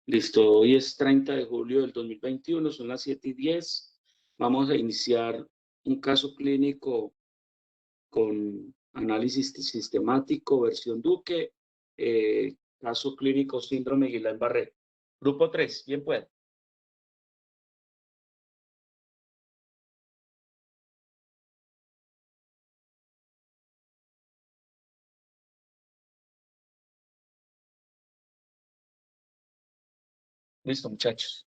Listo, hoy es 30 de julio del 2021, son las 7:10. Vamos a iniciar un caso clínico con análisis sistemático, versión Duque, caso clínico síndrome Guillain-Barré. Grupo 3, bien puede. Listo, muchachos.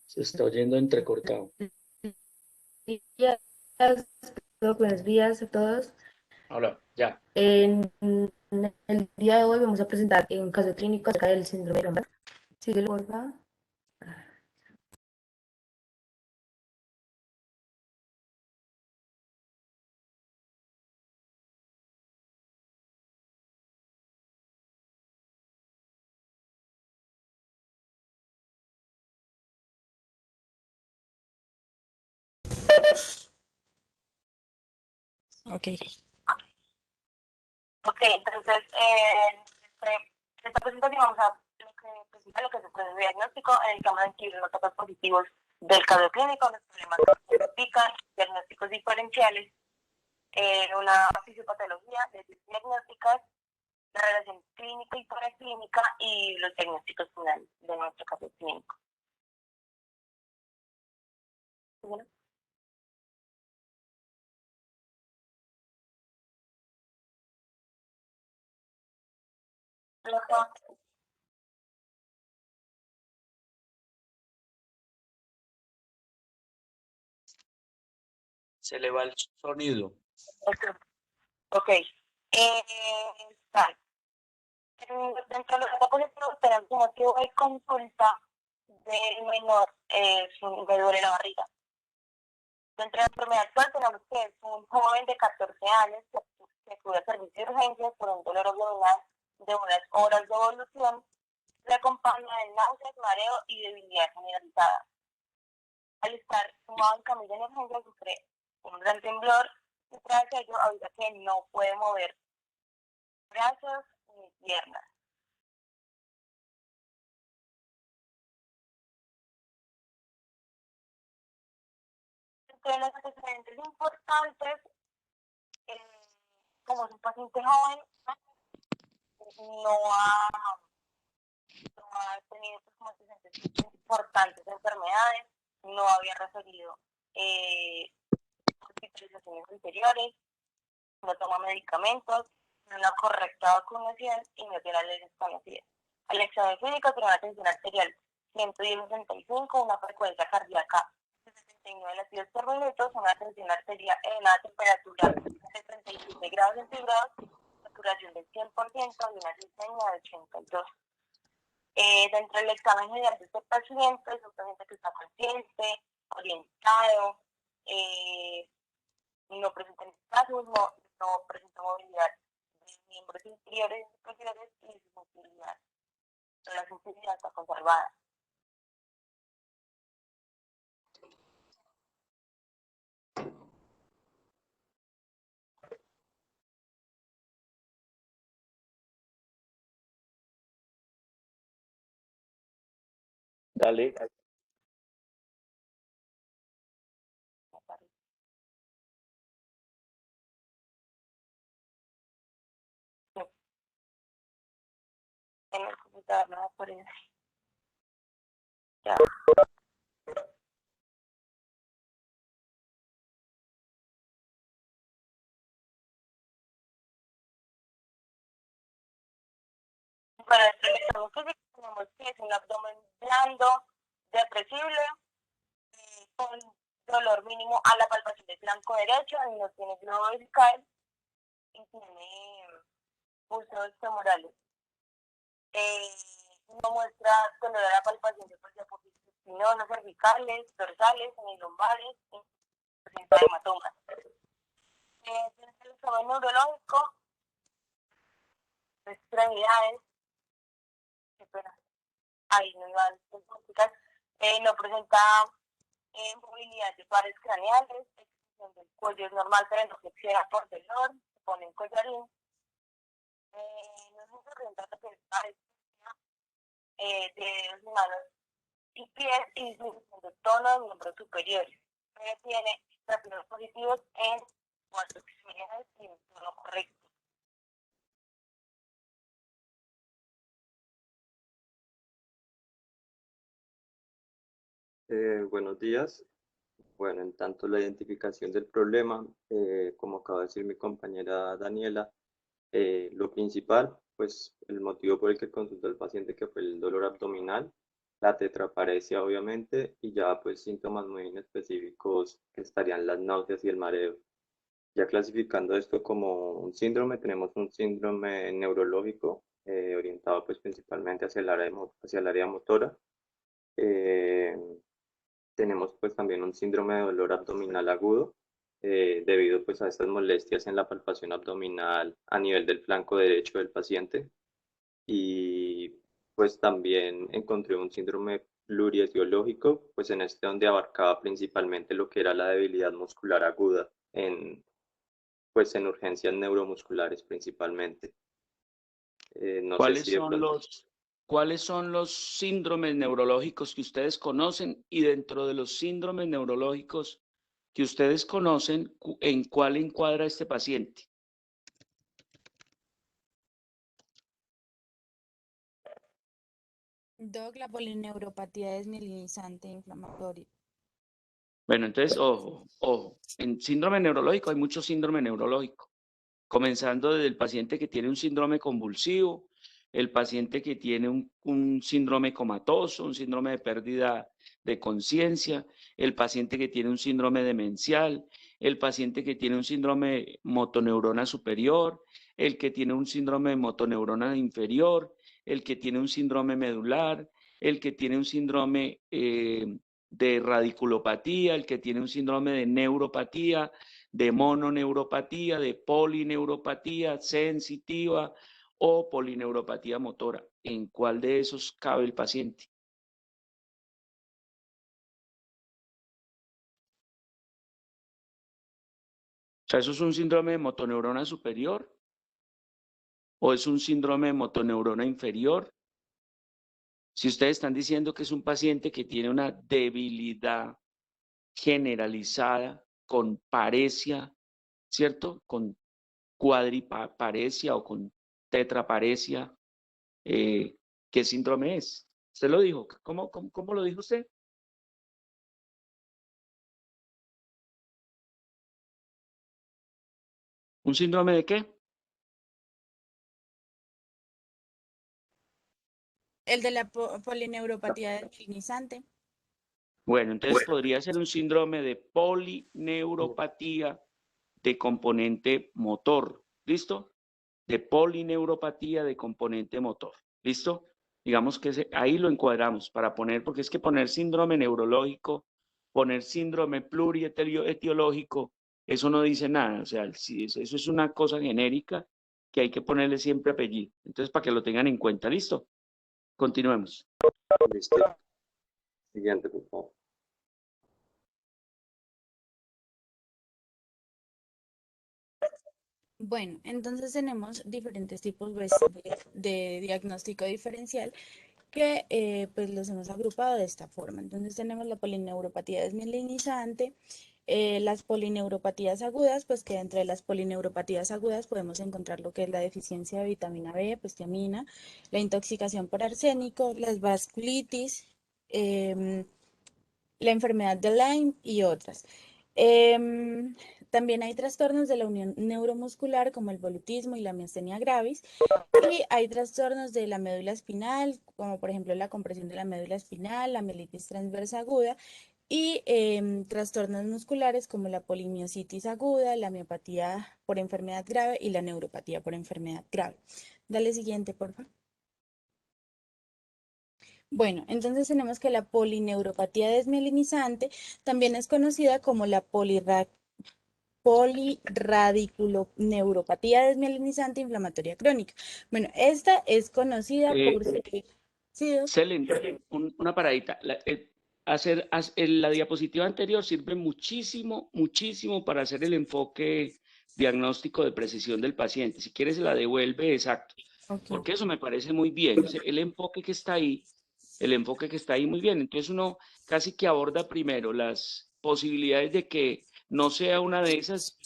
Se está oyendo entrecortado. Buenos días a todos. Ahora, ya. En el día de hoy vamos a presentar un caso clínico acerca del síndrome de Guillain-Barré. Síguelo, por favor. Ok. Ok, entonces, esta presentación vamos a presentar lo que es el proceso diagnóstico en el que vamos a incluir los datos positivos del caso clínico, los problemas que se explican, diagnósticos diferenciales, una fisiopatología de diagnósticas, la relación clínica y paraclínica y los diagnósticos finales de nuestro caso clínico. ¿Bueno? Se le va el sonido. Ok. Tal. Dentro de los datos positivos tenemos un motivo de consulta del menor de duele la barriga. Dentro de la enfermedad actual tenemos que es un joven de 14 años que acude al servicio de urgencias por un dolor abdominal de unas horas de evolución, le acompaña de náuseas, mareo y debilidad generalizada. Al estar sumado en camilla de emergencia sufre un gran temblor y tras ello avisa que no puede mover brazos ni piernas. Entre los antecedentes importantes, como es un paciente joven, no ha tenido como antecedentes importantes de enfermedades, no había referido hospitalizaciones anteriores, no toma medicamentos, una correcta vacunación y no tiene alergias conocidas. Al examen clínico tiene una tensión arterial 110/65, una frecuencia cardíaca de 69 latidos por minuto, una tensión arterial en una temperatura de 37 grados centígrados, saturación del 100% y una glicemia de 82. Dentro del examen general de este paciente, es un paciente que está consciente, orientado, no presenta espasmos, no presenta movilidad de miembros inferiores y superiores y su sensibilidad. La sensibilidad está conservada. Dale. En el computador no aparece. Ya. Para el examen físico tenemos que es un abdomen blando, depresible, con dolor mínimo a la palpación del flanco derecho, no tiene globo discal y tiene pulsos femorales. No muestra dolor a la palpación de no cervicales, dorsales, ni lumbares, ni presenta hematomas. El examen neurológico, extremidades, ahí no iban específicas, no presenta movilidad de pares craneales, extensión del cuello es normal, pero no flexiona por dolor, se pone en collarín. No es muy corriente de dedos y manos y pies y disminución de tono de miembros superiores. Pero tiene reflejos positivos en cuatro extremidades y en tono correcto. Buenos días. Bueno, en tanto la identificación del problema, como acaba de decir mi compañera Daniela, lo principal, pues el motivo por el que consultó el paciente que fue el dolor abdominal, la tetraparesia obviamente, y ya pues síntomas muy específicos que estarían las náuseas y el mareo. Ya clasificando esto como un síndrome, tenemos un síndrome neurológico orientado pues principalmente hacia hacia el área motora. Eh, Tenemos pues también un síndrome de dolor abdominal agudo debido pues a estas molestias en la palpación abdominal a nivel del flanco derecho del paciente. Y pues también encontré un síndrome plurietiológico, pues en este donde abarcaba principalmente lo que era la debilidad muscular aguda pues en urgencias neuromusculares principalmente. No sé si de pronto... ¿Cuáles son los síndromes neurológicos que ustedes conocen? Y dentro de los síndromes neurológicos que ustedes conocen, ¿en cuál encuadra este paciente? Doc, la polineuropatía desmielinizante inflamatoria. Bueno, entonces, ojo. En síndrome neurológico hay mucho síndrome neurológico, comenzando desde el paciente que tiene un síndrome convulsivo, el paciente que tiene un síndrome comatoso, un síndrome de pérdida de conciencia, el paciente que tiene un síndrome demencial, el paciente que tiene un síndrome motoneurona superior, el que tiene un síndrome motoneurona inferior, el que tiene un síndrome medular, el que tiene un síndrome de radiculopatía, el que tiene un síndrome de neuropatía, de mononeuropatía, de polineuropatía sensitiva o polineuropatía motora. ¿En cuál de esos cabe el paciente? O sea, ¿eso es un síndrome de motoneurona superior o es un síndrome de motoneurona inferior? Si ustedes están diciendo que es un paciente que tiene una debilidad generalizada con paresia, ¿cierto? Con cuadriparesia o con tetraparesia, ¿qué síndrome es? Usted lo dijo. ¿Cómo lo dijo usted? ¿Un síndrome de qué? El de la polineuropatía desmielinizante. Bueno, entonces podría ser un síndrome de polineuropatía de componente motor. ¿Listo? De polineuropatía de componente motor. ¿Listo? Digamos que ahí lo encuadramos para poner, porque es que poner síndrome neurológico, poner síndrome plurietiológico, eso no dice nada. O sea, eso es una cosa genérica que hay que ponerle siempre apellido. Entonces, para que lo tengan en cuenta. ¿Listo? Continuemos. Listo. Siguiente, por favor. Bueno, entonces tenemos diferentes tipos pues, de diagnóstico diferencial que pues los hemos agrupado de esta forma. Entonces tenemos la polineuropatía desmielinizante, las polineuropatías agudas, pues que entre las polineuropatías agudas podemos encontrar lo que es la deficiencia de vitamina B, pues tiamina, la intoxicación por arsénico, las vasculitis, la enfermedad de Lyme y otras. También hay trastornos de la unión neuromuscular como el volutismo y la miastenia gravis, y hay trastornos de la médula espinal, como por ejemplo la compresión de la médula espinal, la mielitis transversa aguda, y trastornos musculares como la polimiositis aguda, la miopatía por enfermedad grave y la neuropatía por enfermedad grave. Dale siguiente, por favor. Bueno, entonces tenemos que la polineuropatía desmielinizante también es conocida como la polirradiculoneuropatía desmielinizante inflamatoria crónica. Bueno, esta es conocida por... Sí, Excelente. Una paradita. la diapositiva anterior sirve muchísimo, muchísimo para hacer el enfoque diagnóstico de precisión del paciente. Si quieres, se la devuelve exacto, porque eso me parece muy bien. El enfoque que está ahí, muy bien. Entonces uno casi que aborda primero las posibilidades de que no sea una de esas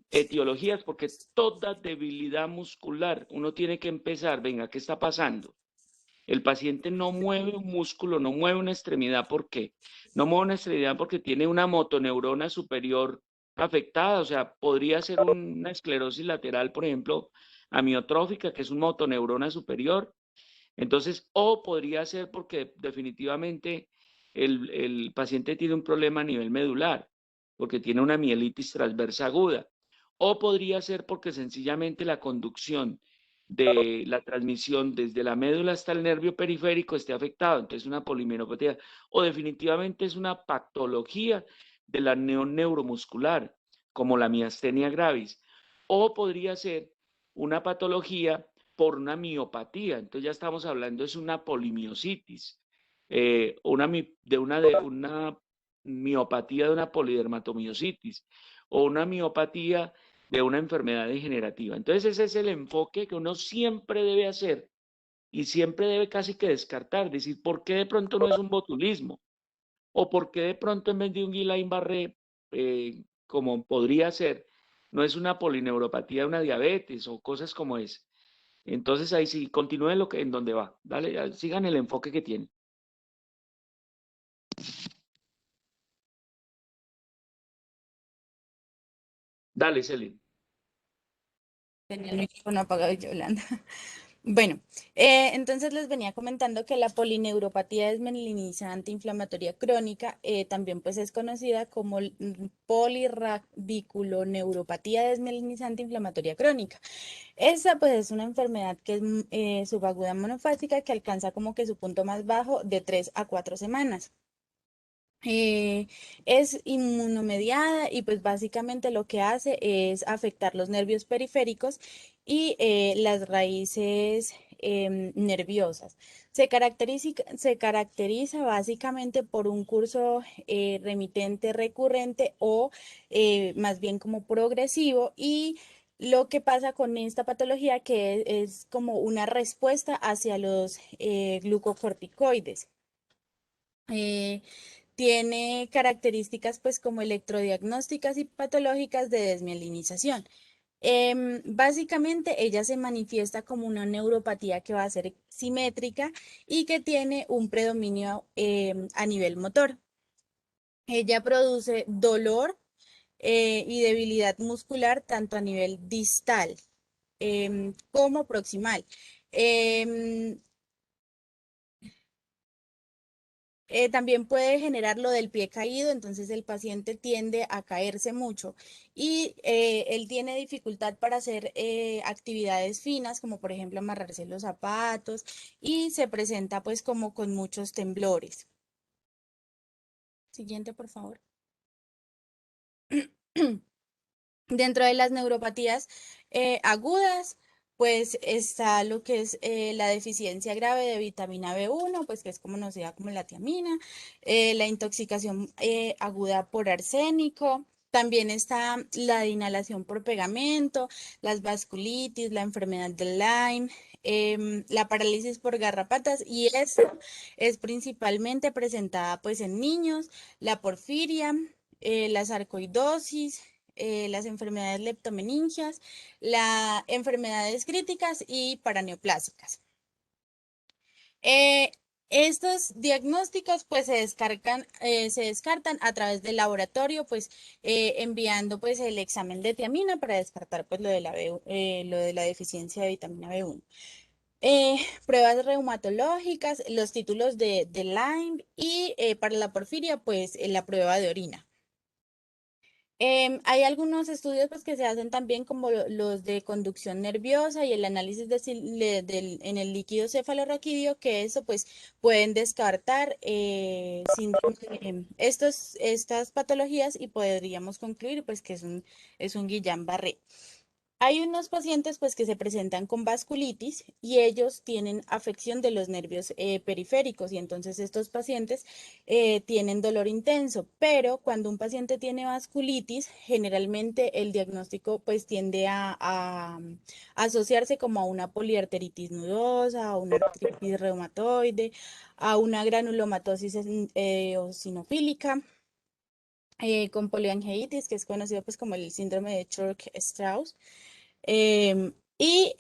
etiologías, porque toda debilidad muscular, uno tiene que empezar, venga, ¿qué está pasando? El paciente no mueve un músculo, no mueve una extremidad. ¿Por qué? No mueve una extremidad porque tiene una motoneurona superior afectada. O sea, podría ser una esclerosis lateral, por ejemplo, amiotrófica, que es una motoneurona superior. Entonces, o podría ser porque definitivamente el paciente tiene un problema a nivel medular, porque tiene una mielitis transversa aguda. O podría ser porque sencillamente la conducción de la transmisión desde la médula hasta el nervio periférico esté afectado, entonces una polimeropatía, o definitivamente es una patología de la neuromuscular, como la miastenia gravis, o podría ser una patología por una miopatía, entonces ya estamos hablando, es una polimiositis, una miopatía de una polidermatomiositis, o una miopatía de una enfermedad degenerativa. Entonces ese es el enfoque que uno siempre debe hacer y siempre debe casi que descartar, decir, ¿por qué de pronto no es un botulismo? ¿O por qué de pronto en vez de un Guillain-Barré, como podría ser, no es una polineuropatía de una diabetes o cosas como es? Entonces ahí sí, continúen en donde va, dale, sigan el enfoque que tienen. Dale, Celine. Tenía el micrófono apagado, Yolanda. Bueno, entonces les venía comentando que la polineuropatía desmielinizante inflamatoria crónica también pues es conocida como polirradiculoneuropatía desmielinizante inflamatoria crónica. Esta pues es una enfermedad que es subaguda monofásica que alcanza como que su punto más bajo de 3 a 4 semanas. Es inmunomediada y pues básicamente lo que hace es afectar los nervios periféricos y las raíces nerviosas. Se caracteriza básicamente por un curso remitente recurrente o más bien como progresivo, y lo que pasa con esta patología que es como una respuesta hacia los glucocorticoides. Tiene características pues como electrodiagnósticas y patológicas de desmielinización. Básicamente ella se manifiesta como una neuropatía que va a ser simétrica y que tiene un predominio a nivel motor. Ella produce dolor y debilidad muscular tanto a nivel distal como proximal. Em, También puede generar lo del pie caído, entonces el paciente tiende a caerse mucho y él tiene dificultad para hacer actividades finas, como por ejemplo amarrarse los zapatos, y se presenta pues como con muchos temblores. Siguiente, por favor. Dentro de las neuropatías agudas, pues está lo que es la deficiencia grave de vitamina B1, pues que es conocida como la tiamina, la intoxicación aguda por arsénico. También está la de inhalación por pegamento, las vasculitis, la enfermedad de Lyme, la parálisis por garrapatas, y esto es principalmente presentada pues en niños, la porfiria, la sarcoidosis, las enfermedades leptomeningias, las enfermedades críticas y paraneoplásicas. Estos diagnósticos pues se descartan a través del laboratorio, pues enviando pues el examen de tiamina para descartar pues lo de la deficiencia de vitamina B1. Pruebas reumatológicas, los títulos de Lyme, y para la porfiria pues la prueba de orina. Hay algunos estudios pues, que se hacen también como los de conducción nerviosa y el análisis en el líquido cefalorraquídeo, que eso pues pueden descartar estas patologías, y podríamos concluir pues que es un Guillain-Barré. Hay unos pacientes pues que se presentan con vasculitis y ellos tienen afección de los nervios periféricos y entonces estos pacientes tienen dolor intenso, pero cuando un paciente tiene vasculitis, generalmente el diagnóstico pues tiende a asociarse como a una poliarteritis nodosa, a una artritis reumatoide, a una granulomatosis eosinofílica con poliangiitis, que es conocido pues como el síndrome de Church-Strauss, y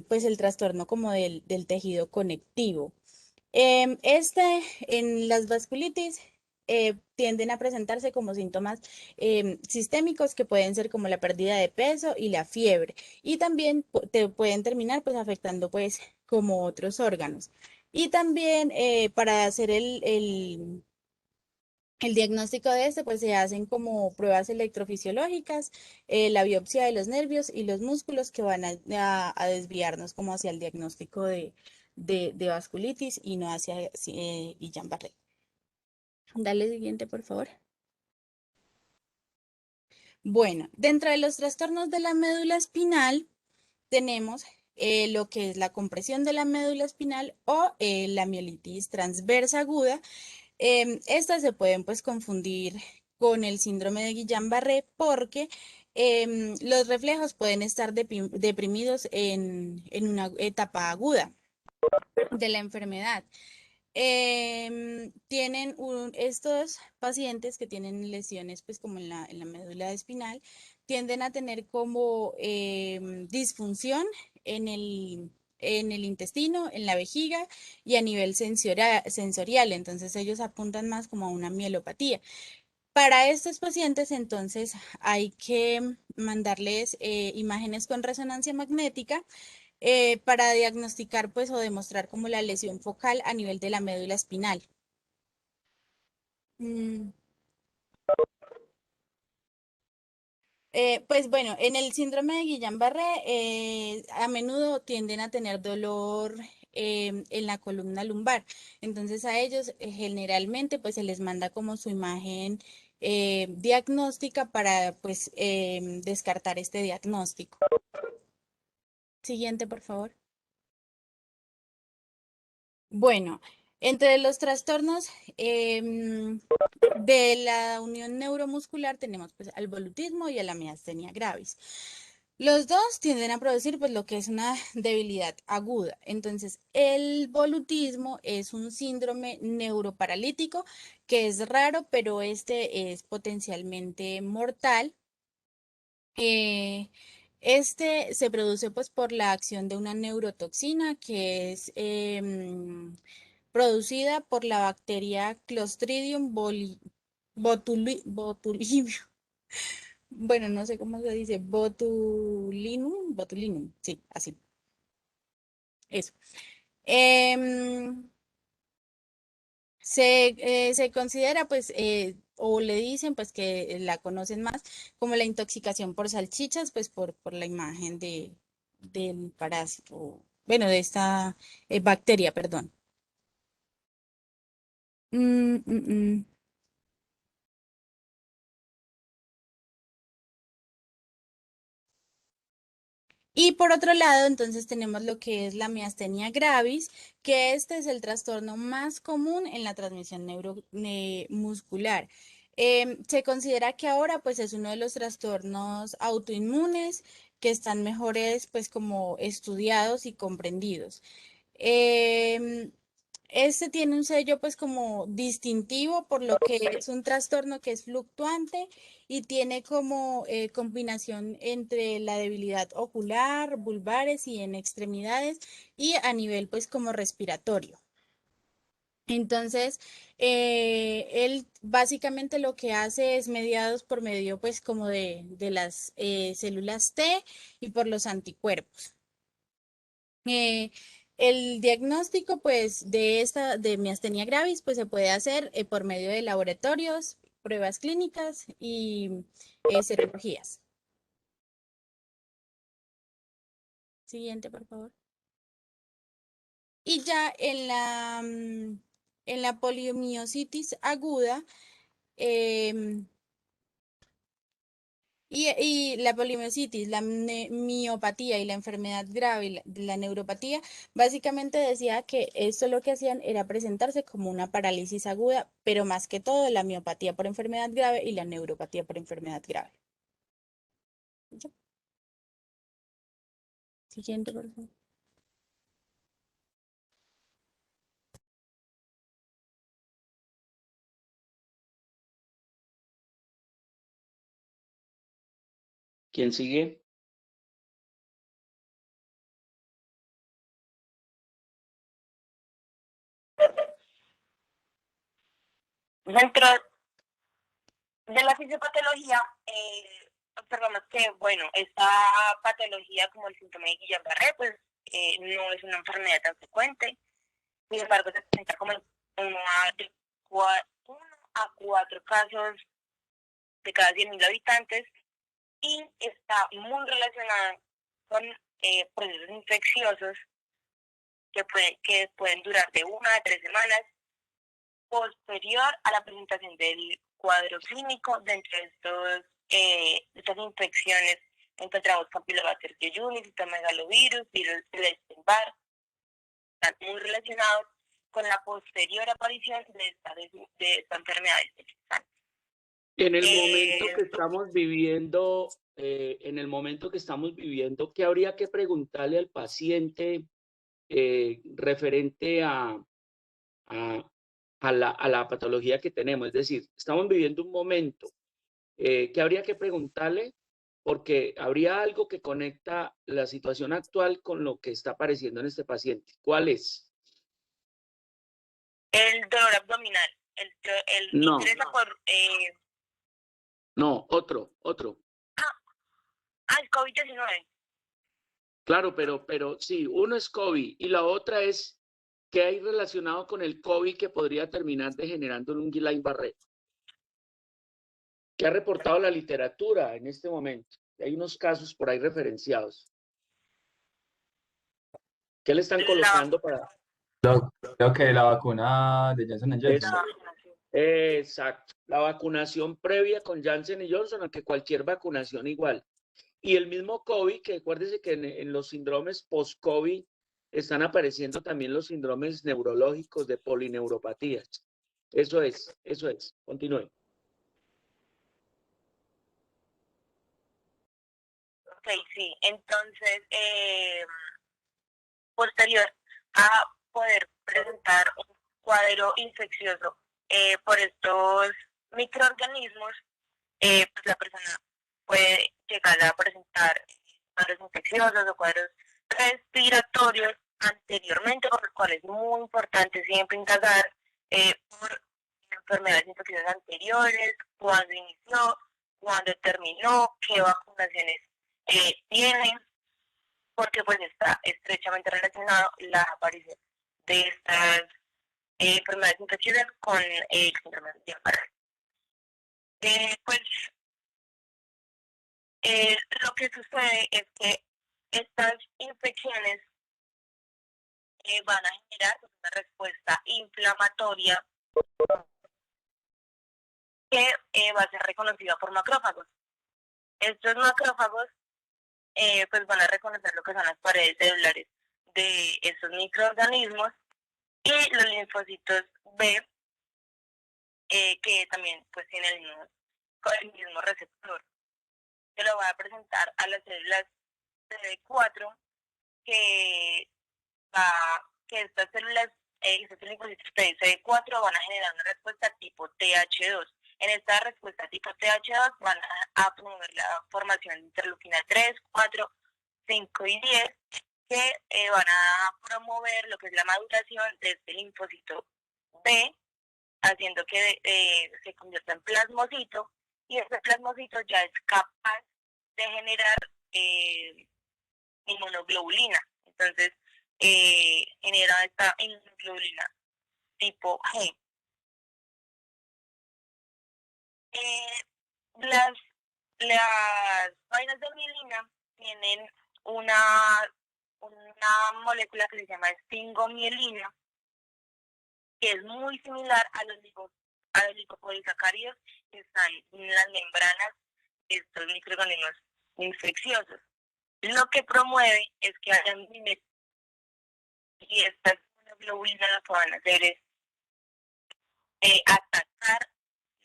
pues el trastorno como del tejido conectivo. En las vasculitis tienden a presentarse como síntomas sistémicos que pueden ser como la pérdida de peso y la fiebre, y también te pueden terminar pues afectando pues como otros órganos. Y también para hacer el diagnóstico de este, pues se hacen como pruebas electrofisiológicas, la biopsia de los nervios y los músculos que van a desviarnos como hacia el diagnóstico de vasculitis y no hacia Guillain-Barré. Dale siguiente, por favor. Bueno, dentro de los trastornos de la médula espinal tenemos lo que es la compresión de la médula espinal o la mielitis transversa aguda. Estas se pueden pues confundir con el síndrome de Guillain-Barré porque los reflejos pueden estar deprimidos en una etapa aguda de la enfermedad. Estos pacientes que tienen lesiones pues como en la médula espinal tienden a tener como disfunción en en el intestino, en la vejiga y a nivel sensorial. Entonces ellos apuntan más como a una mielopatía. Para estos pacientes, entonces, hay que mandarles imágenes con resonancia magnética para diagnosticar, pues, o demostrar como la lesión focal a nivel de la médula espinal. Mm, pues bueno, en el síndrome de Guillain-Barré a menudo tienden a tener dolor en la columna lumbar. Entonces a ellos generalmente pues se les manda como su imagen diagnóstica para pues descartar este diagnóstico. Siguiente, por favor. Bueno, entre los trastornos de la unión neuromuscular tenemos pues al volutismo y a la miastenia gravis. Los dos tienden a producir pues lo que es una debilidad aguda. Entonces, el volutismo es un síndrome neuroparalítico que es raro, pero este es potencialmente mortal. Este se produce pues por la acción de una neurotoxina que es producida por la bacteria Clostridium botulinum. Bueno, no sé cómo se dice, botulinum, sí, así, eso. Em, se considera, pues, o le dicen, pues, que la conocen más como la intoxicación por salchichas, pues, por la imagen del parásito, bueno, de esta bacteria, perdón. Mm, mm, mm. Y por otro lado, entonces tenemos lo que es la miastenia gravis, que este es el trastorno más común en la transmisión muscular. Se considera que ahora pues es uno de los trastornos autoinmunes que están mejores pues como estudiados y comprendidos. Em, este tiene un sello pues como distintivo por lo que es un trastorno que es fluctuante y tiene como combinación entre la debilidad ocular, vulvares y en extremidades y a nivel pues como respiratorio. Entonces, él básicamente lo que hace es mediados por medio pues como de las células T y por los anticuerpos. Eh, el diagnóstico, pues, de miastenia gravis, pues, se puede hacer por medio de laboratorios, pruebas clínicas y serologías. Siguiente, por favor. Y ya en la poliomiositis aguda, em, Y la polimiositis, la miopatía y la enfermedad grave, la neuropatía, básicamente decía que esto lo que hacían era presentarse como una parálisis aguda, pero más que todo la miopatía por enfermedad grave y la neuropatía por enfermedad grave. ¿Ya? Siguiente, por favor. ¿Quién sigue? Dentro de la fisiopatología, observamos que, bueno, esta patología como el síndrome de Guillain-Barré, pues no es una enfermedad tan frecuente. Sin embargo, se presenta como en 1 a 4 casos de cada 100.000 habitantes y está muy relacionada con procesos infecciosos que pueden durar de 1 a 3 semanas posterior a la presentación del cuadro clínico. Dentro de estas infecciones encontramos Campylobacter jejuni, citomegalovirus, virus del Epstein-Barr. Están muy relacionados con la posterior aparición de esta enfermedad. En el momento que estamos viviendo, ¿qué habría que preguntarle al paciente referente a la patología que tenemos? Es decir, estamos viviendo un momento, ¿qué habría que preguntarle? Porque habría algo que conecta la situación actual con lo que está apareciendo en este paciente. ¿Cuál es? El dolor abdominal. No. Interesa por... No, otro. el COVID-19. Claro, pero sí, uno es COVID y la otra es ¿qué hay relacionado con el COVID que podría terminar degenerando en un Guillain-Barré? ¿Qué ha reportado la literatura en este momento? Hay unos casos por ahí referenciados. ¿Qué le están colocando para...? Creo que la vacuna de Johnson Johnson. Eso. Exacto. La vacunación previa con Janssen y Johnson, aunque cualquier vacunación igual. Y el mismo COVID, que acuérdense que en los síndromes post-COVID están apareciendo también los síndromes neurológicos de polineuropatías. Eso es. Continúe. Ok, sí. Entonces, posterior a poder presentar un cuadro infeccioso por estos microorganismos, pues la persona puede llegar a presentar cuadros infecciosos o cuadros respiratorios anteriormente, por lo cual es muy importante siempre indagar por enfermedades infecciosas anteriores, cuándo inició, cuándo terminó, qué vacunaciones tiene, porque pues está estrechamente relacionado la aparición de estas enfermedades infecciosas con el síndrome de Guillain-Barré. Lo que sucede es que estas infecciones van a generar una respuesta inflamatoria que va a ser reconocida por macrófagos. Estos macrófagos pues van a reconocer lo que son las paredes celulares de estos microorganismos y los linfocitos B, que también pues tienen el mismo receptor. Se lo va a presentar a las células CD4 que estas células, estos linfocitos CD4 van a generar una respuesta tipo TH2. En esta respuesta tipo TH2 van a promover la formación de interleuquina 3, 4, 5 y 10, que van a promover lo que es la maduración de este linfocito B, haciendo que se convierta en plasmocito, y este plasmocito ya es capaz de generar inmunoglobulina. Entonces, genera esta inmunoglobulina tipo G. Las vainas de mielina tienen una molécula que se llama esfingomielina, que es muy similar a los lipopolisacáridos que están en las membranas estos microorganismos infecciosos. Lo que promueve es que haya mimesis, y estas inmunoglobulinas lo que van a hacer es atacar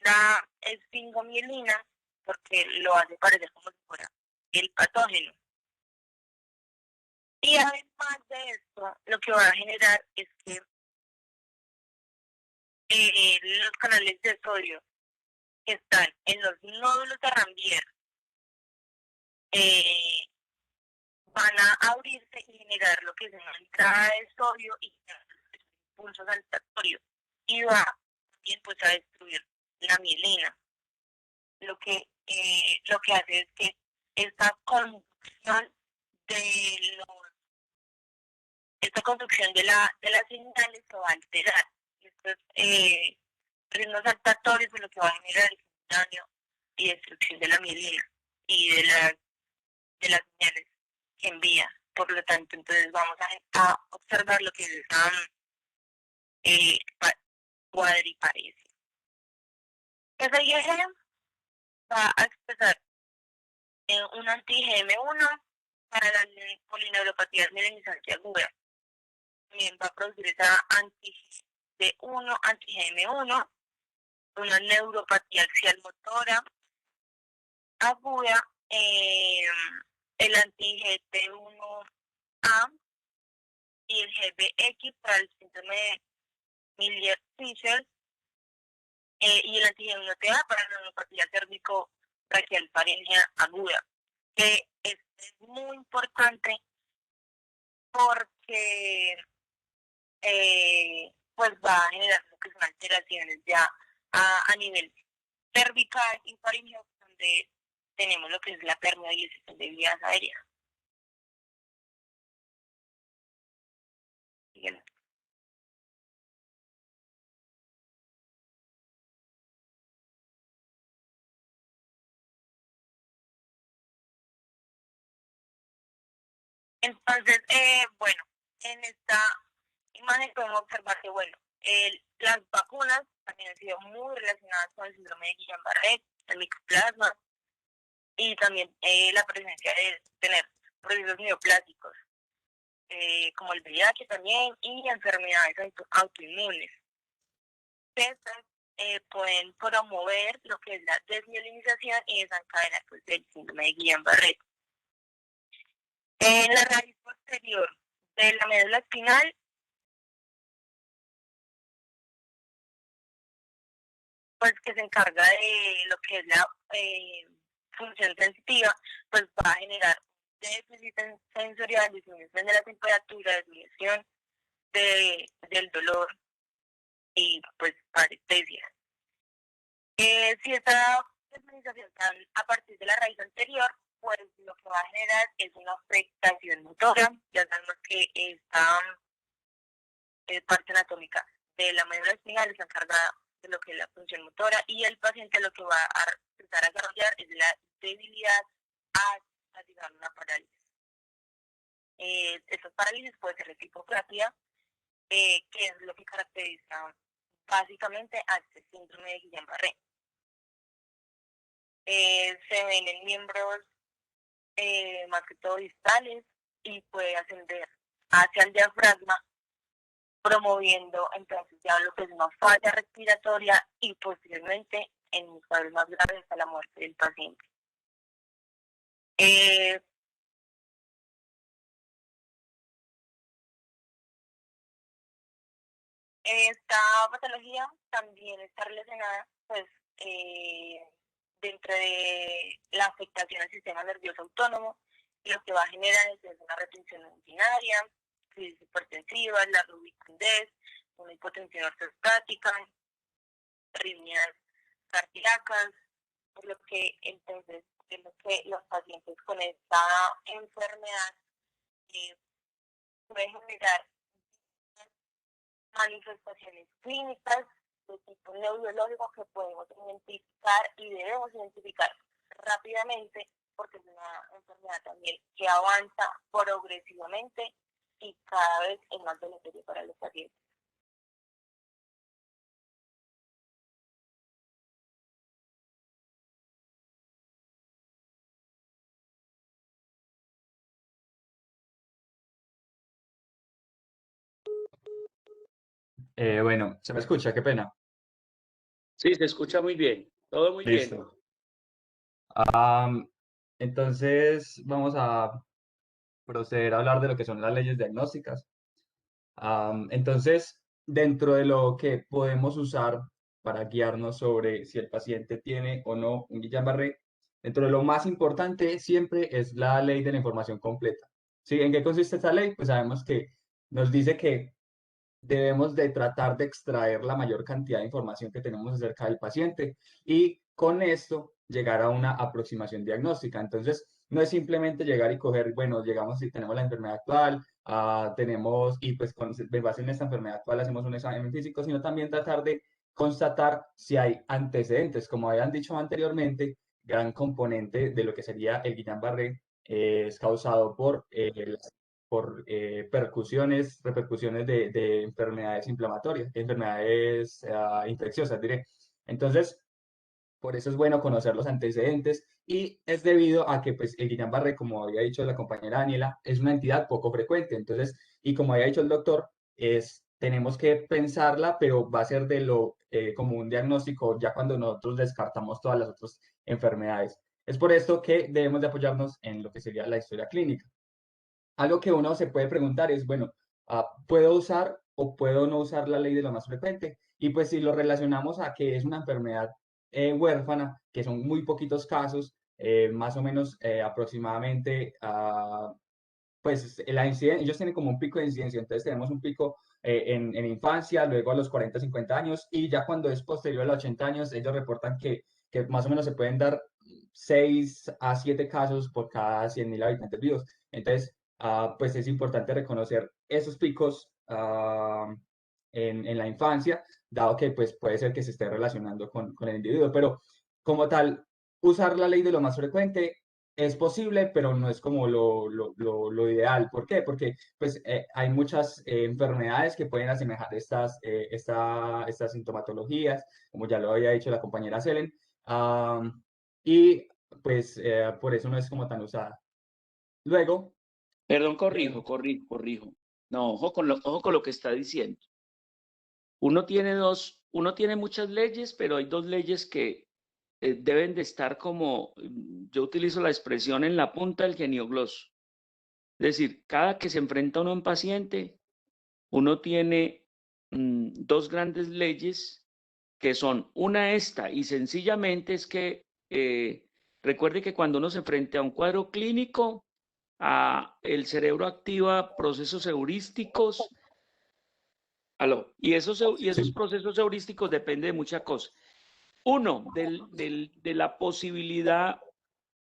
la esfingomielina, porque lo hace parecer como si fuera el patógeno. Y además de esto, lo que va a generar es que los canales de sodio que están en los nódulos de Ranvier van a abrirse y generar lo que es una entrada de sodio y impulsos saltatorios. Y va también pues a destruir la mielina. Lo que hace es que esta conducción de las señales se va a alterar. Estos ritmos saltatorios pues, lo que va a generar es daño y destrucción de la mielina y de las señales que envía. Por lo tanto, entonces vamos a observar lo que es cuadriparesia. Ese IgG va a expresar un anti-GM1 para la polineuropatía mielinizante aguda. También va a producir esa anti-G1, anti-GM1, una neuropatía axial motora aguda, el anti-GT1A y el GBX para el síndrome de Miller-Fisher, y el anti-G1TA para la neuropatía cérvico-braquial faríngea aguda, que es muy importante porque pues va a generar lo que son alteraciones ya a nivel cervical y faríngeo, donde tenemos lo que es la permeabilización de vías aéreas. Bien. Entonces, bueno, en esta imagen podemos observar que, bueno, las vacunas también han sido muy relacionadas con el síndrome de Guillain-Barré, el micoplasma, y también la presencia de tener procesos neoplásicos, como el VIH también, y enfermedades autoinmunes. Estas pueden promover lo que es la desmielinización y desencadenar pues, el síndrome de Guillain-Barré. En la raíz posterior de la médula espinal pues que se encarga de lo que es la función sensitiva, pues va a generar déficit sensorial, disminución de la temperatura, disminución del dolor y pues parestesia. Si esta desminización está a partir de la raíz anterior, pues lo que va a generar es una afectación motora. Ya sabemos que esta parte anatómica de la médula espinal está encargada de lo que es la función motora, y el paciente lo que va a empezar a desarrollar es la debilidad hasta llegar a una parálisis. Esta parálisis puede ser de tipo rápida, que es lo que caracteriza básicamente a este síndrome de Guillain-Barré. Se ven en miembros más que todo distales y puede ascender hacia el diafragma, promoviendo entonces ya lo que es una falla respiratoria y posiblemente en los casos más graves hasta la muerte del paciente. Esta patología también está relacionada pues dentro de la afectación al sistema nervioso autónomo, y lo que va a generar es una retención urinaria, crisis hipertensiva, la rubicundez, una hipotensión ortostática, arritmias cardíacas, por lo que entonces vemos que los pacientes con esta enfermedad pueden generar manifestaciones clínicas de tipo neurológico que podemos identificar y debemos identificar rápidamente, porque es una enfermedad también que avanza progresivamente y cada vez es más beneficio para los pacientes. Bueno, se me escucha, qué pena. Sí, se escucha muy bien. Todo muy bien. Listo. Am, entonces, vamos a proceder a hablar de lo que son las leyes diagnósticas. Entonces, dentro de lo que podemos usar para guiarnos sobre si el paciente tiene o no un Guillain-Barré, dentro de lo más importante siempre es la ley de la información completa. ¿Sí? ¿En qué consiste esta ley? Pues sabemos que nos dice que debemos de tratar de extraer la mayor cantidad de información que tenemos acerca del paciente y con esto llegar a una aproximación diagnóstica. Entonces, no es simplemente llegar y coger, bueno, llegamos y tenemos la enfermedad actual, tenemos, y pues con base en esta enfermedad actual hacemos un examen físico, sino también tratar de constatar si hay antecedentes. Como habían dicho anteriormente, gran componente de lo que sería el Guillain-Barré es causado por repercusiones de enfermedades inflamatorias, enfermedades infecciosas, diré. Entonces, por eso es bueno conocer los antecedentes y es debido a que pues, el Guillain-Barré, como había dicho la compañera Daniela, es una entidad poco frecuente. Entonces, y como había dicho el doctor, tenemos que pensarla, pero va a ser como un diagnóstico ya cuando nosotros descartamos todas las otras enfermedades. Es por esto que debemos de apoyarnos en lo que sería la historia clínica. Algo que uno se puede preguntar es, bueno, ¿puedo usar o puedo no usar la ley de lo más frecuente? Y pues si lo relacionamos a que es una enfermedad huérfana, que son muy poquitos casos, más o menos aproximadamente, pues la incidencia, ellos tienen como un pico de incidencia, entonces tenemos un pico en infancia, luego a los 40, 50 años, y ya cuando es posterior a los 80 años, ellos reportan que más o menos se pueden dar 6 a 7 casos por cada 100.000 habitantes vivos. Entonces, pues es importante reconocer esos picos en la infancia, dado que pues puede ser que se esté relacionando con el individuo, pero como tal, usar la ley de lo más frecuente es posible, pero no es como lo ideal. ¿Por qué? Porque pues, hay muchas enfermedades que pueden asemejar estas sintomatologías, como ya lo había dicho la compañera Selen, y pues por eso no es como tan usada. Luego, Perdón, corrijo. No, ojo con lo que está diciendo. Uno tiene muchas leyes, pero hay dos leyes que deben de estar como, yo utilizo la expresión en la punta del geniogloso. Es decir, cada que se enfrenta uno a un paciente, uno tiene dos grandes leyes que son una esta, y sencillamente es que recuerde que cuando uno se enfrenta a un cuadro clínico, el cerebro activa procesos heurísticos. Y esos procesos heurísticos dependen de muchas cosas. Uno, de la posibilidad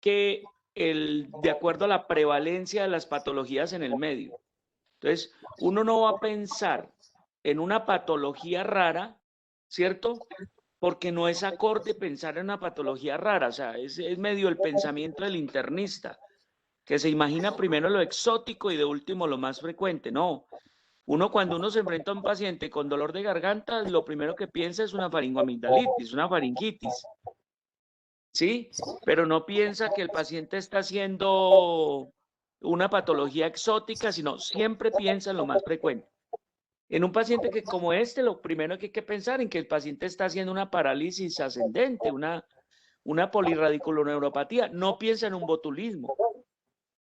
que de acuerdo a la prevalencia de las patologías en el medio. Entonces, uno no va a pensar en una patología rara, ¿cierto? Porque no es acorde pensar en una patología rara, o sea, es medio el pensamiento del internista, que se imagina primero lo exótico y de último lo más frecuente. No, cuando uno se enfrenta a un paciente con dolor de garganta, lo primero que piensa es una faringoamigdalitis, una faringitis, ¿sí? Pero no piensa que el paciente está haciendo una patología exótica, sino siempre piensa en lo más frecuente. En un paciente que como este, lo primero que hay que pensar en que el paciente está haciendo una parálisis ascendente, una polirradiculoneuropatía, no piensa en un botulismo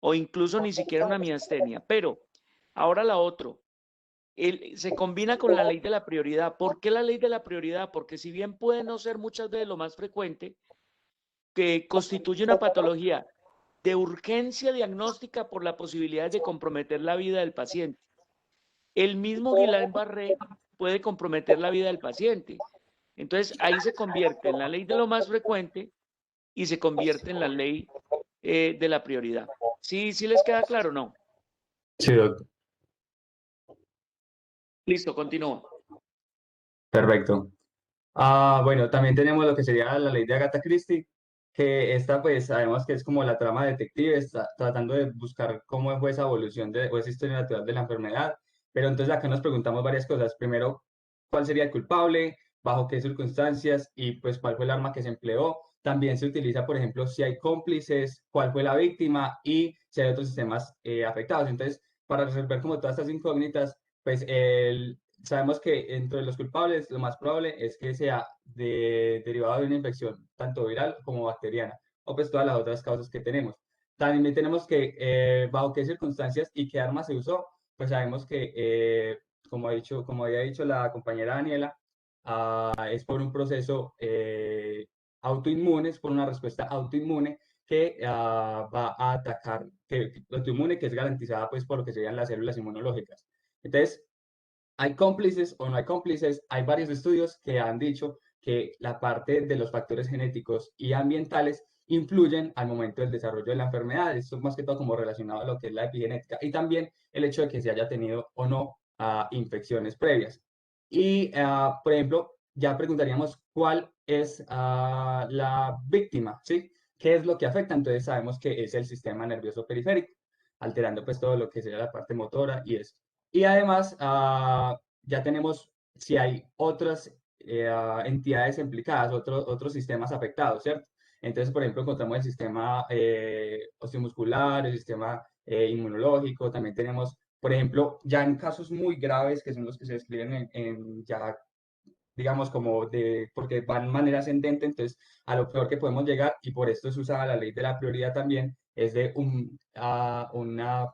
o incluso ni siquiera una miastenia. Pero ahora la otra, se combina con la ley de la prioridad. ¿Por qué la ley de la prioridad? Porque si bien puede no ser muchas veces lo más frecuente, que constituye una patología de urgencia diagnóstica por la posibilidad de comprometer la vida del paciente. El mismo Guillain-Barré puede comprometer la vida del paciente. Entonces, ahí se convierte en la ley de lo más frecuente y se convierte en la ley de la prioridad. ¿Sí les queda claro o no? sí, doctor. Listo, continúa. Perfecto. Bueno, también tenemos lo que sería la ley de Agatha Christie, que esta pues sabemos que es como la trama detective, está tratando de buscar cómo fue esa evolución o esa historia natural de la enfermedad. Pero entonces acá nos preguntamos varias cosas. Primero, ¿cuál sería el culpable? ¿Bajo qué circunstancias? Y pues, ¿cuál fue el arma que se empleó? También se utiliza, por ejemplo, si hay cómplices, cuál fue la víctima y si hay otros sistemas afectados. Entonces, para resolver como todas estas incógnitas, pues sabemos que entre los culpables lo más probable es que sea derivado de una infección tanto viral como bacteriana, o pues todas las otras causas que tenemos. También tenemos que, bajo qué circunstancias y qué arma se usó, pues sabemos que, como había dicho la compañera Daniela, es por un proceso autoinmune, es por una respuesta autoinmune que va a atacar, autoinmune que es garantizada pues por lo que serían las células inmunológicas. Entonces, ¿hay cómplices o no hay cómplices? Hay varios estudios que han dicho que la parte de los factores genéticos y ambientales influyen al momento del desarrollo de la enfermedad. Esto es más que todo como relacionado a lo que es la epigenética y también el hecho de que se haya tenido o no infecciones previas. Y, por ejemplo, ya preguntaríamos cuál es la víctima, ¿sí? ¿Qué es lo que afecta? Entonces sabemos que es el sistema nervioso periférico, alterando pues todo lo que sería la parte motora y eso. Y además, ya tenemos si hay otras entidades implicadas, otros sistemas afectados, ¿cierto? Entonces, por ejemplo, encontramos el sistema osteomuscular, el sistema inmunológico, también tenemos, por ejemplo, ya en casos muy graves, que son los que se describen ya, digamos, como porque van de manera ascendente, entonces a lo peor que podemos llegar, y por esto es usada la ley de la prioridad también, es de una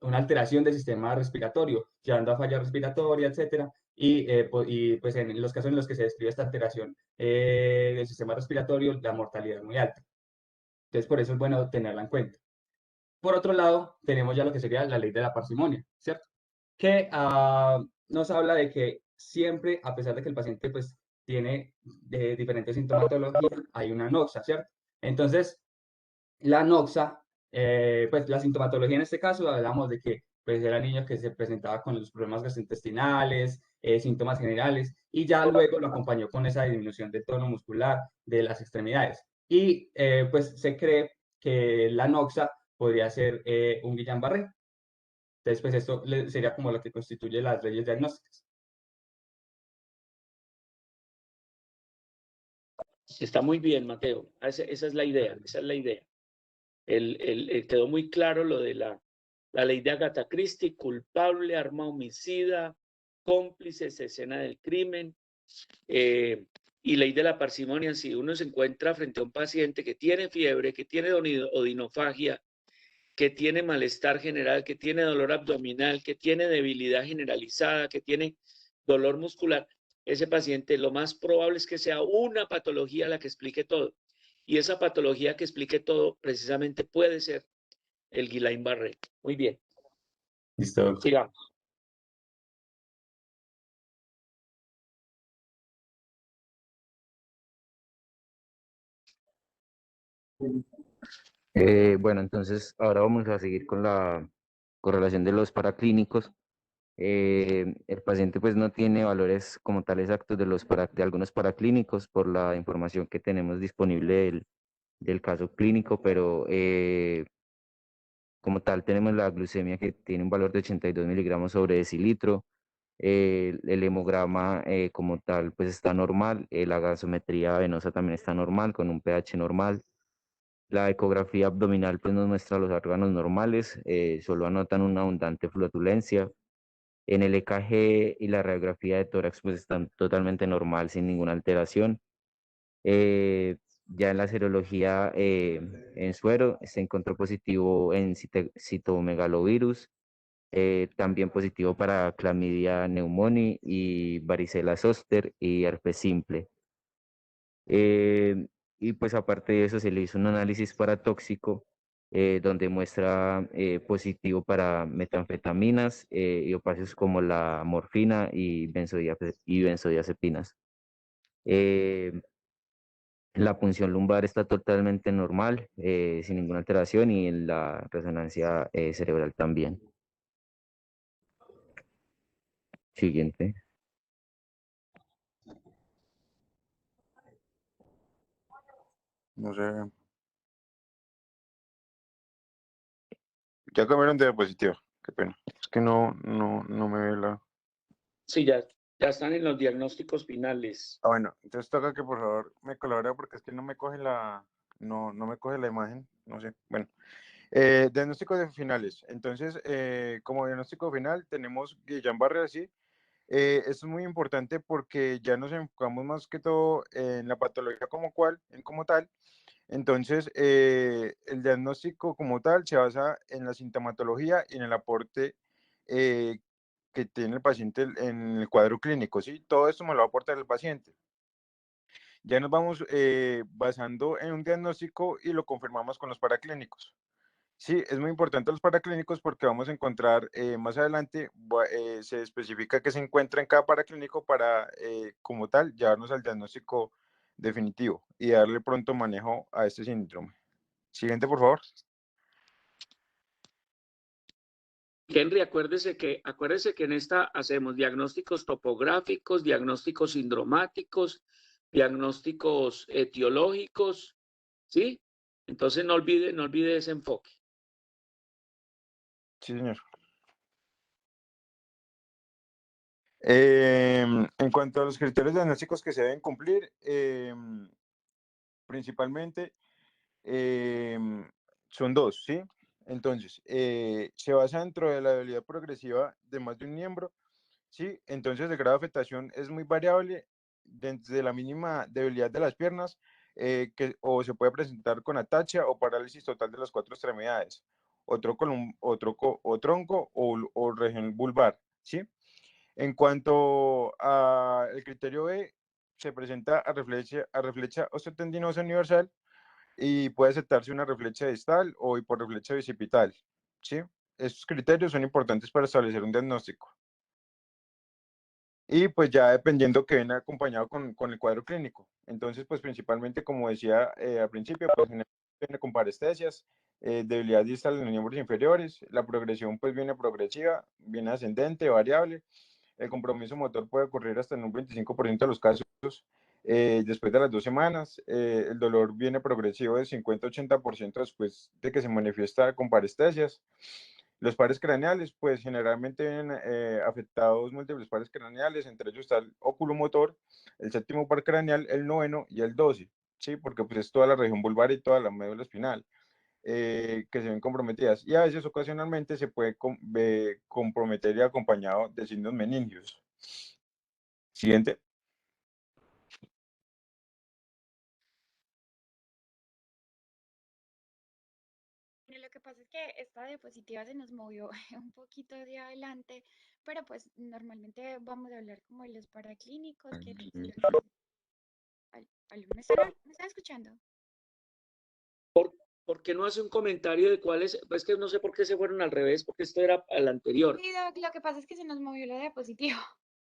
alteración del sistema respiratorio, llevando a falla respiratoria, etcétera, y pues en los casos en los que se describe esta alteración del sistema respiratorio, la mortalidad es muy alta. Entonces, por eso es bueno tenerla en cuenta. Por otro lado, tenemos ya lo que sería la ley de la parsimonia, ¿cierto? Que nos habla de que siempre, a pesar de que el paciente pues tiene diferentes sintomatologías, hay una noxa, ¿cierto? Entonces, la noxa, pues la sintomatología en este caso, hablamos de que pues era niño que se presentaba con los problemas gastrointestinales, síntomas generales, y ya luego lo acompañó con esa disminución del tono muscular de las extremidades. Y pues se cree que la noxa podría ser un Guillain-Barré. Entonces, pues esto sería como lo que constituye las leyes diagnósticas. Está muy bien, Mateo. Esa es la idea, esa es la idea. Quedó muy claro lo de la ley de Agatha Christie: culpable, arma homicida, cómplices, escena del crimen, y ley de la parsimonia. Si uno se encuentra frente a un paciente que tiene fiebre, que tiene odinofagia, que tiene malestar general, que tiene dolor abdominal, que tiene debilidad generalizada, que tiene dolor muscular, ese paciente lo más probable es que sea una patología la que explique todo. Y esa patología que explique todo precisamente puede ser el Guillain-Barré. Muy bien. Listo. Sigamos. Bueno, entonces ahora vamos a seguir con la correlación de los paraclínicos. El paciente pues no tiene valores como tal exactos de algunos paraclínicos por la información que tenemos disponible del caso clínico, pero como tal tenemos la glucemia que tiene un valor de 82 miligramos sobre decilitro. El hemograma como tal pues está normal, la gasometría venosa también está normal con un pH normal. La ecografía abdominal pues nos muestra los órganos normales, solo anotan una abundante flatulencia. En el EKG y la radiografía de tórax pues están totalmente normal, sin ninguna alteración. Ya en la serología en suero se encontró positivo en citomegalovirus, también positivo para clamidia pneumoniae y varicela zoster y herpes simple. Y pues aparte de eso se le hizo un análisis paratóxico donde muestra positivo para metanfetaminas y opacios como la morfina y benzodiazepinas. Eh, la punción lumbar está totalmente normal, sin ninguna alteración, y en la resonancia cerebral también. Siguiente. No sé. Ya cambiaron de diapositiva. Qué pena. Es que no me ve la. Sí, ya están en los diagnósticos finales. Ah, bueno, entonces toca que por favor me colabore porque es que no me coge no me coge la imagen. No sé. Bueno. Diagnósticos finales. Entonces, como diagnóstico final tenemos Guillain-Barré así. Esto es muy importante porque ya nos enfocamos más que todo en la patología como tal. Entonces, el diagnóstico como tal se basa en la sintomatología y en el aporte eh, que tiene el paciente en el cuadro clínico, ¿sí? Todo esto me lo va a aportar el paciente. Ya nos vamos basando en un diagnóstico y lo confirmamos con los paraclínicos. Sí, es muy importante los paraclínicos porque vamos a encontrar más adelante, se especifica qué se encuentra en cada paraclínico para, como tal, llevarnos al diagnóstico definitivo y darle pronto manejo a este síndrome. Siguiente, por favor. Henry, acuérdese que en esta hacemos diagnósticos topográficos, diagnósticos sindromáticos, diagnósticos etiológicos, ¿sí? Entonces no olvide ese enfoque. Sí, señor. En cuanto a los criterios diagnósticos que se deben cumplir, principalmente son dos, ¿sí? Entonces, se basa dentro de la debilidad progresiva de más de un miembro, ¿sí? Entonces, el grado de afectación es muy variable desde la mínima debilidad de las piernas, o se puede presentar con ataxia o parálisis total de las 4 extremidades, o tronco o región vulvar, ¿sí? En cuanto al criterio B, se presenta a reflecha osteotendinosa universal y puede aceptarse una reflecha distal o hiporreflecha bicipital, ¿sí? Estos criterios son importantes para establecer un diagnóstico. Y pues ya dependiendo que viene acompañado con el cuadro clínico. Entonces, pues principalmente, como decía al principio, pues viene con parestesias, debilidad distal en los miembros inferiores, la progresión pues viene progresiva, viene ascendente, variable. El compromiso motor puede ocurrir hasta en un 25% de los casos después de las 2 semanas. El dolor viene progresivo de 50-80% después de que se manifiesta con parestesias. Los pares craneales, pues generalmente vienen afectados múltiples pares craneales, entre ellos está el oculomotor, el séptimo par craneal, el noveno y el 12, ¿sí? Porque pues es toda la región vulvar y toda la médula espinal. Que se ven comprometidas y a veces ocasionalmente se puede comprometer y acompañado de signos meningios. Siguiente. Lo que pasa es que esta diapositiva se nos movió un poquito de adelante, pero pues normalmente vamos a hablar como de los paraclínicos, que ¿me están escuchando? ¿Por qué no hace un comentario de cuál es? Pues que no sé por qué se fueron al revés, porque esto era al anterior. Sí, Doc, lo que pasa es que se nos movió la diapositiva.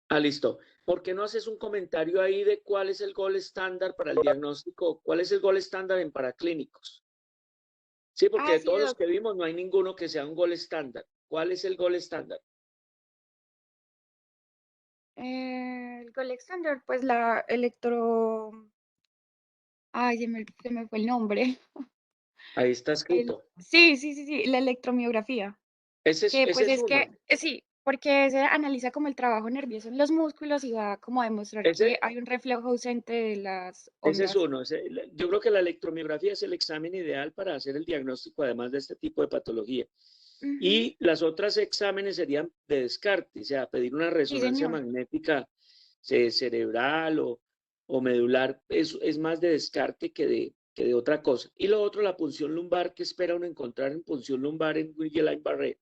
Ah, listo. ¿Por qué no haces un comentario ahí de cuál es el gol estándar para el diagnóstico? ¿Cuál es el gol estándar en paraclínicos? Sí, porque Ah, de sí, todos los Doc. que vimos no hay ninguno que sea un gol estándar. ¿Cuál es el gol estándar? El Gold Standard, pues la electro... Ay, se me fue el nombre. Ahí está escrito. Sí, la electromiografía. Que Ese pues es es uno. que, sí, porque se analiza como el trabajo nervioso en los músculos y va como a demostrar que Ese, hay un reflejo ausente de las ese es ondas. uno. Yo creo que la electromiografía es el examen ideal para hacer el diagnóstico, además de este tipo de patología. Ujú. Y las otras exámenes serían de descarte, o sea, pedir una Sí, resonancia señor. magnética cerebral o medular, es más de descarte que de otra cosa. Y lo otro, la punción lumbar, que espera uno encontrar en punción lumbar en Guillain-Barré.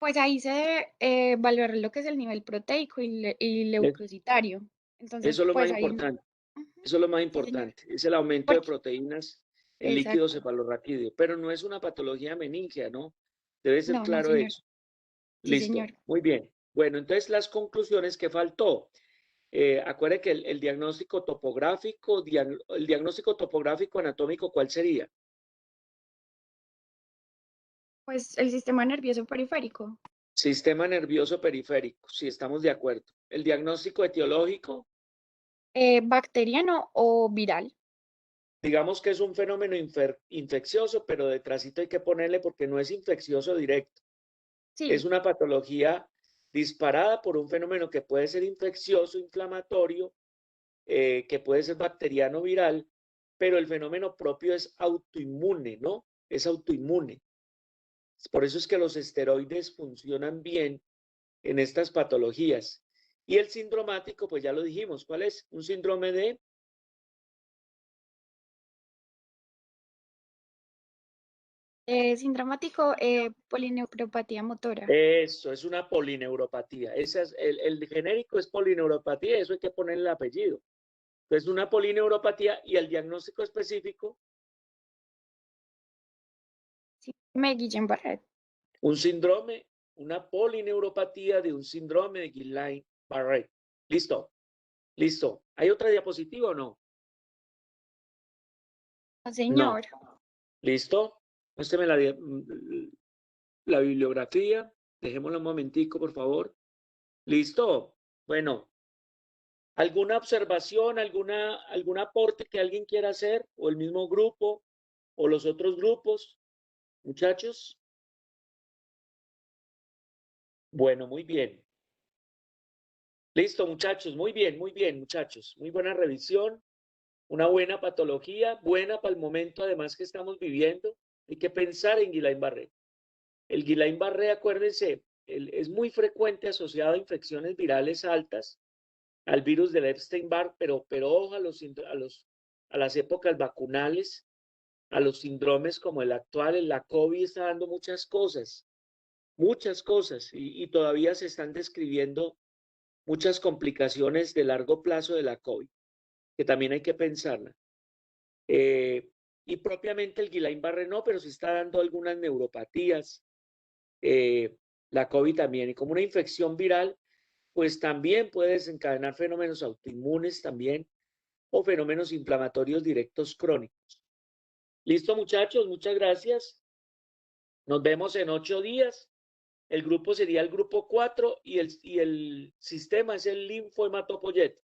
Pues ahí se debe valorar lo que es el nivel proteico y leucocitario. Entonces, Eso es lo más pues ahí... importante. Ujú. Eso es lo más Sí, señor. importante. Es el aumento de Porque, proteínas en líquido exacto. cefalorraquídeo. Pero no es una patología meningia, ¿no? Debe ser No, no, claro señor. eso. Sí, Listo. señor. Muy bien. Bueno, entonces las conclusiones que faltó. Acuerde que el diagnóstico topográfico, el diagnóstico topográfico anatómico, ¿cuál sería? Pues el sistema nervioso periférico. Sistema nervioso periférico, si estamos de acuerdo. El diagnóstico etiológico, Bacteriano o viral. digamos que es un fenómeno infeccioso, pero detrásito hay que ponerle porque no es infeccioso directo. Es Sí, una patología disparada por un fenómeno que puede ser infeccioso, inflamatorio, que puede ser bacteriano viral, pero el fenómeno propio es autoinmune, ¿no? Es autoinmune. Por eso es que los esteroides funcionan bien en estas patologías. Y el sindromático, pues ya lo dijimos, ¿cuál es? Un síndrome de... Sindromático, polineuropatía motora. Eso, es una polineuropatía. El genérico es polineuropatía, eso hay que ponerle el apellido. Entonces, una polineuropatía y el diagnóstico específico, Síndrome de Guillain-Barré. un síndrome, una polineuropatía de un síndrome de Guillain-Barré. Listo, listo. ¿Hay otra diapositiva o no? No, señor. ¿Listo? Muéstrame la bibliografía. Dejémosla un momentico, por favor. ¿Listo? Bueno. ¿Alguna observación, algún aporte que alguien quiera hacer? ¿O el mismo grupo? ¿O los otros grupos? Muchachos. Bueno, muy bien. Listo, muchachos. Muy bien, muchachos. Muy buena revisión. Una buena patología, buena para el momento además que estamos viviendo. Hay que pensar en Guillain-Barré. El Guillain-Barré, acuérdense, es muy frecuente asociado a infecciones virales altas, al virus del Epstein-Barr, pero ojo a las épocas vacunales, a los síndromes como el actual. La COVID está dando muchas cosas, y todavía se están describiendo muchas complicaciones de largo plazo de la COVID, que también hay que pensarla. Y propiamente el Guillain-Barré no, pero se está dando algunas neuropatías, la COVID también, y como una infección viral, pues también puede desencadenar fenómenos autoinmunes también o fenómenos inflamatorios directos crónicos. Listo, muchachos, muchas gracias. Nos vemos en 8 días. El grupo sería el grupo 4 y el sistema es el linfohematopoyético.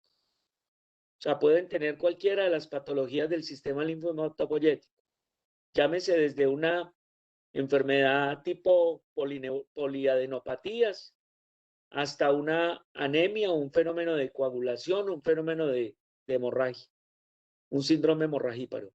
O sea, pueden tener cualquiera de las patologías del sistema linfohematopoyético. Llámese desde una enfermedad tipo poliadenopatías hasta una anemia o un fenómeno de coagulación, un fenómeno de hemorragia, un síndrome hemorragíparo.